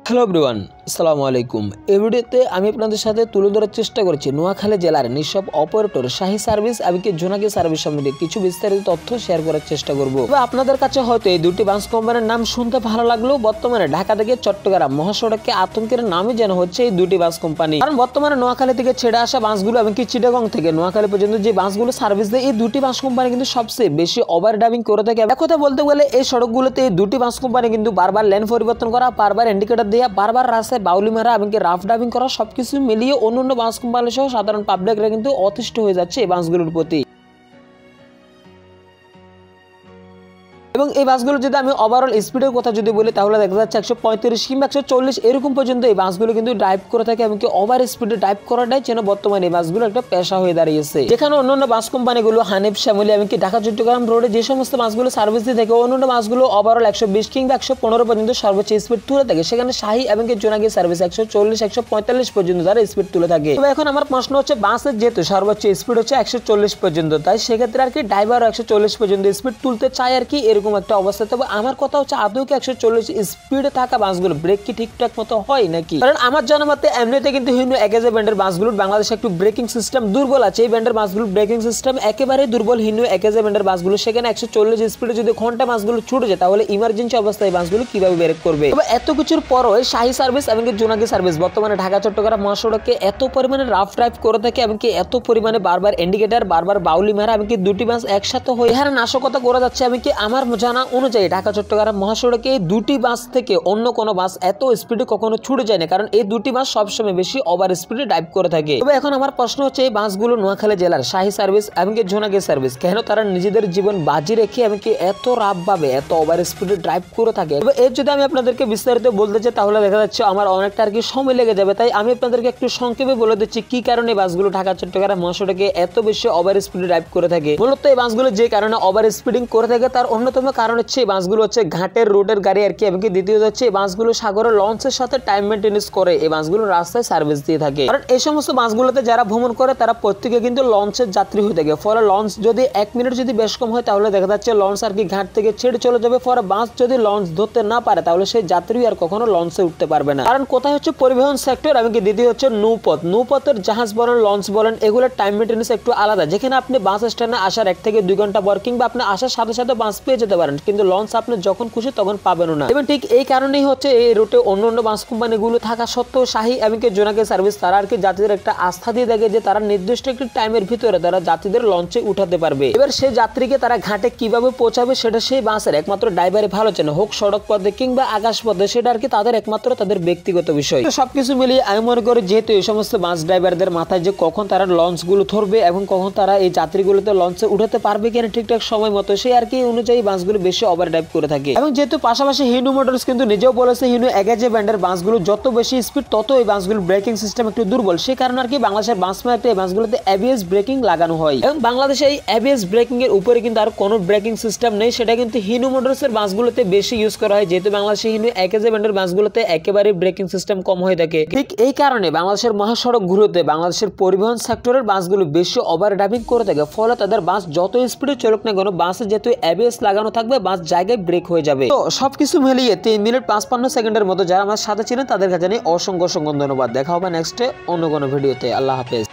Hello everyone, আসসালামু আলাইকুম। এই ভিডিওতে আমি আপনাদের সাথে তুলে ধরার চেষ্টা করছি নোয়াখালী জেলার নিঃসব অপারেটর শাহী সার্ভিস এবং জোনাকি সার্ভিস সম্বন্ধে কিছু বিস্তারিত তথ্য শেয়ার করার চেষ্টা করব। তবে আপনাদের কাছে হয়তো এই দুটি বাস কোম্পানির নাম শুনতে ভালো লাগলেও বর্তমানে ঢাকা থেকে চট্টগ্রাম মহাসড়কে আতঙ্কের নামই যেন হচ্ছে এই দুটি বাস কোম্পানি। কারণ বর্তমানে নোয়াখালী থেকে ছেড়ে আসা বাসগুলো এবং চিটাগং থেকে নোয়াখালী পর্যন্ত যে বাসগুলো সার্ভিস দেয় এই দুটি বাস কোম্পানি কিন্তু সবচেয়ে বেশি ওভার ড্রাইভিং করে থাকে। এক কথা বলতে গেলে এই সড়কগুলোতে এই দুটি বাস কোম্পানি কিন্তু বারবার লেন পরিবর্তন করা, বারবার ইন্ডিকেটর দেওয়া, বারবার রাস্তায় বাউলি মারা এবং রাফ ড্রাইভিং করা সবকিছু মিলিয়ে অন্যান্য বাস কোম্পানি সহ সাধারণ পাবলিকরা কিন্তু অতিষ্ঠ হয়ে যাচ্ছে এই বাসগুলোর প্রতি। এবং এই বাসগুলো যদি আমি ওভারঅল স্পিডের কথা যদি বলি তাহলে দেখা যাচ্ছে 135 কিংবা 140 এরকম পর্যন্ত এই বাসগুলো কিন্তু ড্রাইভ করে থাকে এবং ওভার স্পিডে ড্রাইভ করাটাই যেন বর্তমানে এই বাসগুলো একটা পেশা হয়ে দাঁড়িয়েছে। যেখানে অন্যান্য বাস কোম্পানিগুলো হানিফ, শ্যামলী এবং ঢাকা চট্টগ্রাম রোডে যে সমস্ত বাসগুলো সার্ভিস দিয়ে থাকে অন্যান্য বাসগুলো ওভারঅল 120 কিংবা 115 পর্যন্ত সর্বোচ্চ স্পিড তুলে থাকে, সেখানে শাহী এবং জোনাকি সার্ভিস 140 145 পর্যন্ত তারা স্পিড তুলে থাকে। তবে এখন আমার প্রশ্ন হচ্ছে বাসের যেহেতু সর্বোচ্চ স্পিড হচ্ছে 140 পর্যন্ত, তাই সেক্ষেত্রে আর কি ড্রাইভার 140 পর্যন্ত স্পিড তুলতে চায় আর কি এরকম একটা অবস্থা। তবে আমার কথা হচ্ছে আদৌ কি 140 স্পিডে থাকা বাসগুলো ব্রেক কি ঠিকঠাক মতো হয় নাকি? কারণ আমার জানা মতে এমনিতে কিন্তু হিনো একেজে ব্র্যান্ডের বাসগুলোর বাংলাদেশে একটু ব্রেকিং সিস্টেম দুর্বল আছে। এই ব্র্যান্ডের বাসগুলোর ব্রেকিং সিস্টেম একেবারে দুর্বল। হিনো একেজে ব্র্যান্ডের বাসগুলো সেখানে 140 স্পিডে যদি ঘন্টা বাসগুলো ছুটে যায় তাহলে ইমার্জেন্সি অবস্থায় বাসগুলো কিভাবে ব্রেক করবে? তবে এত কিছুর পরও শাহী সার্ভিস এবং জোনাকি সার্ভিস বর্তমানে ঢাকা চট্টগ্রাম মহাসড়কে এত পরিমাণে রাফ ড্রাইভ করে থাকে এবং এত পরিমাণে বারবার ইন্ডিকেটর, বারবার বাউলি মারা এবং দুটি বাস একসাথে হয়ে এর নাশকতা করে যাচ্ছে এবং আমার জানা অনুযায়ী ঢাকা চট্টগ্রাম মহাসড়কে দুটি বাস থেকে অন্য কোনো বাস এত স্পিডে কখনো ছুটে যায় না, কারণ এই দুটি বাস সবসময় বেশি ওভার স্পিডে ড্রাইভ করে থাকে। তবে এখন আমার প্রশ্ন হচ্ছে এই বাসগুলো নোয়াখালী জেলার শাহী সার্ভিস এবং জোনাকি সার্ভিস কেন তারা নিজেদের জীবন বাজি রেখে এবং এত রাফ ভাবে এত ওভার স্পিডে ড্রাইভ করে থাকে? তবে এর যদি আমি আপনাদেরকে বিস্তারিত বলতে চাই তাহলে দেখা যাচ্ছে আমার অনেকটা আর কি সময় লেগে যাবে, তাই আমি আপনাদেরকে একটু সংক্ষেপে বলে দিচ্ছি কি কারণে বাসগুলো ঢাকা চট্টগ্রাম মহাসড়কে এত বেশি ওভার স্পিডে ড্রাইভ করে থাকে। মূলত এই বাসগুলো যে কারণে ওভার স্পিডিং করে থাকে তার অন্যতম কারণ হচ্ছে এই বাসগুলো হচ্ছে ঘাটের রোডের গাড়ি আর কি, এবং দ্বিতীয়ত হচ্ছে এই বাসগুলো সাগরের লঞ্চের সাথে টাইম মেইনটেনেন্স করে এই বাসগুলো রাস্তায় সার্ভিস দিয়ে থাকে। কারণ এই সমস্ত বাসগুলোতে যারা ভ্রমণ করে তারা প্রত্যেকে কিন্তু লঞ্চের যাত্রী হয়ে থাকে। ফলে লঞ্চ যদি 1 মিনিট যদি বেশ কম হয় তাহলে দেখা যাচ্ছে লঞ্চ আর কি ঘাট থেকে ছেড়ে চলে যাবে। ফলে বাস যদি লঞ্চ ধরতে না পারে তাহলে সেই যাত্রী আর কখনো লঞ্চে উঠতে পারবে না। কারণ কোথায় হচ্ছে পরিবহন সেক্টর এবং দ্বিতীয় হচ্ছে নৌপথ। নৌপথের জাহাজ বলেন, লঞ্চ বলেন, এগুলোর টাইম মেইনটেনেন্স একটু আলাদা। যেখানে আপনি বাস স্ট্যান্ডে আসার 1 থেকে 2 ঘন্টা পর কিংবা আপনি আসার সাথে সাথে বাস পেয়ে যেতে পারেন, কিন্তু লঞ্চ আপনি যখন খুশি তখন পাবেন না। এবং ঠিক এই কারণেই হচ্ছে এই রুটে অন্যান্য বাস কোম্পানিগুলো থাকা সত্ত্বেও শাহী এবং জোনাকি সার্ভিস তারা আর কি যাত্রীদের একটা আস্থা দিয়ে দেখে যে তারা নির্দিষ্ট একটি টাইমের ভিতরে তারা যাত্রীদের লঞ্চে উঠাতে পারবে। এবার সেই যাত্রীকে তারা ঘাটে কিভাবে পৌঁছাবে সেটা সেই বাসের একমাত্র ড্রাইভারই ভালো চেনে, হোক সড়ক পথে কিংবা আকাশ পথে, সেটা আর কি তাদের একমাত্র তাদের ব্যক্তিগত বিষয়। তো সবকিছু মিলিয়ে আমি মনে করি যেহেতু এই সমস্ত বাস ড্রাইভারদের মাথায় যে কখন তারা লঞ্চগুলো ধরবে এবং কখন তারা এই যাত্রীগুলোতে লঞ্চে উঠাতে পারবে কিনা ঠিকঠাক সময় মতো, সেই আর কি অনুযায়ী বাসগুলো বেশি ওভার ড্রাইভ করে থাকে। এবং যেহেতু পাশাপাশি হিনো মোটরস কিন্তু নিজেও বলেছে হিনো একেজে ব্র্যান্ডের বাসগুলো যত বেশি স্পিড তত এই বাসগুলোর ব্রেকিং সিস্টেম একটু দুর্বল। সেই কারণে আর কি বাংলাদেশের বাস মার্কেটে এই বাসগুলোতে এবিএস ব্রেকিং লাগানো হয় এবং বাংলাদেশে এই এবিএস ব্রেকিং এর উপরে কিন্তু আর কোনো ব্রেকিং সিস্টেম নেই। সেটা কিন্তু হিনো মোটরস এর বাসগুলোতে বেশি ইউজ করা হয়, যেহেতু বাংলাদেশে হিনো একেজে ব্র্যান্ডের বাসগুলোতে একেবারে ব্রেকিং সিস্টেম কম হয়ে থাকে। ঠিক এই কারণে বাংলাদেশের মহাসড়ক গুলোতে বাংলাদেশের পরিবহন সেক্টরের বাসগুলো বেশি ওভার ড্রাইভিং করে থাকে। ফলে তাদের বাস যত স্পিডে চলুক না কেন বাসে যেহেতু এবিএস লাগানো থাকবে বাস জায়গায় ব্রেক হয়ে যাবে। তো সবকিছু মিলিয়ে 3 মিনিট 55 সেকেন্ডের মতো যারা আমার সাথে ছিলেন তাদের কাছে অসংখ্য ধন্যবাদ। দেখা হবে নেক্সটে অন্য কোনো ভিডিওতে। আল্লাহ হাফেজ।